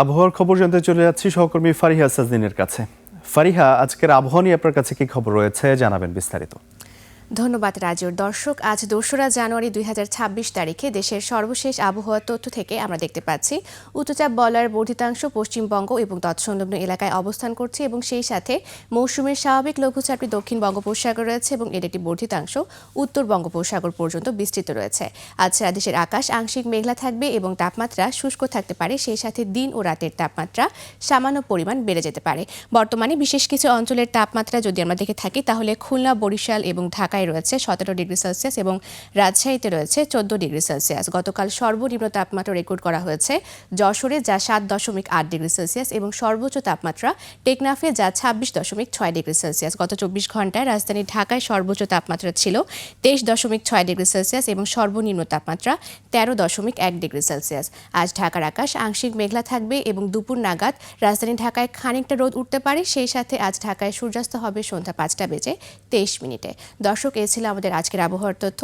আবহাওয়ার খবর জানতে চলে যাচ্ছি সহকর্মী ফারিহা সাজদিনের কাছে। ফারিহা, আজকের আবহাওয়া নিয়ে আপনার কাছে কি খবর রয়েছে, জানাবেন বিস্তারিত। ধন্যবাদ রাজুর। দর্শক, আজ ২রা জানুয়ারি ২০২৬ তারিখে দেশের সর্বশেষ আবহাওয়া তথ্য থেকে আমরা দেখতে পাচ্ছি উচ্চচাপ বলয়ের বর্ধিতাংশ পশ্চিমবঙ্গ এবং তৎসংলগ্ন এলাকায় অবস্থান করছে এবং সেই সাথে মৌসুমের স্বাভাবিক লঘুচাপটি দক্ষিণ বঙ্গোপসাগর রয়েছে এবং এর একটি বর্ধিতাংশ উত্তর বঙ্গোপসাগর পর্যন্ত বিস্তৃত রয়েছে। আজ সারা দেশের আকাশ আংশিক মেঘলা থাকবে এবং তাপমাত্রা শুষ্ক থাকতে পারে, সেই সাথে দিন ও রাতের তাপমাত্রা সামান্য পরিমাণ বেড়ে যেতে পারে। বর্তমানে বিশেষ কিছু অঞ্চলের তাপমাত্রা যদি আমরা দেখে থাকি তাহলে খুলনা, বরিশাল এবং ঢাকায় রয়েছে 17 ডিগ্রি সেলসিয়াস এবং রাজশাহীতে রয়েছে 14 ডিগ্রি সেলসিয়াস। গতকাল সর্বনিম্ন তাপমাত্রা রেকর্ড করা হয়েছে যশোরে, যা 7.8 ডিগ্রি সেলসিয়াস এবং সর্বোচ্চ তাপমাত্রা টেকনাফে, যা 26.6 ডিগ্রি সেলসিয়াস। গত 24 ঘন্টায় রাজধানী ঢাকায় সর্বোচ্চ তাপমাত্রা ছিল 23.6 ডিগ্রি সেলসিয়াস এবং সর্বনিম্ন তাপমাত্রা 13.1 ডিগ্রি সেলসিয়াস। আজ ঢাকার আকাশ আংশিক মেঘলা থাকবে এবং দুপুর নাগাদ রাজধানী ঢাকায় খানিকটা রোদ উঠতে পারে, সেই সাথে আজ ঢাকায় সূর্যাস্ত হবে সন্ধ্যা 5টা বেজে 23 মিনিটে। দর্শক, এ ছিল আমাদের আজকের আবহাওয়ার তথ্য।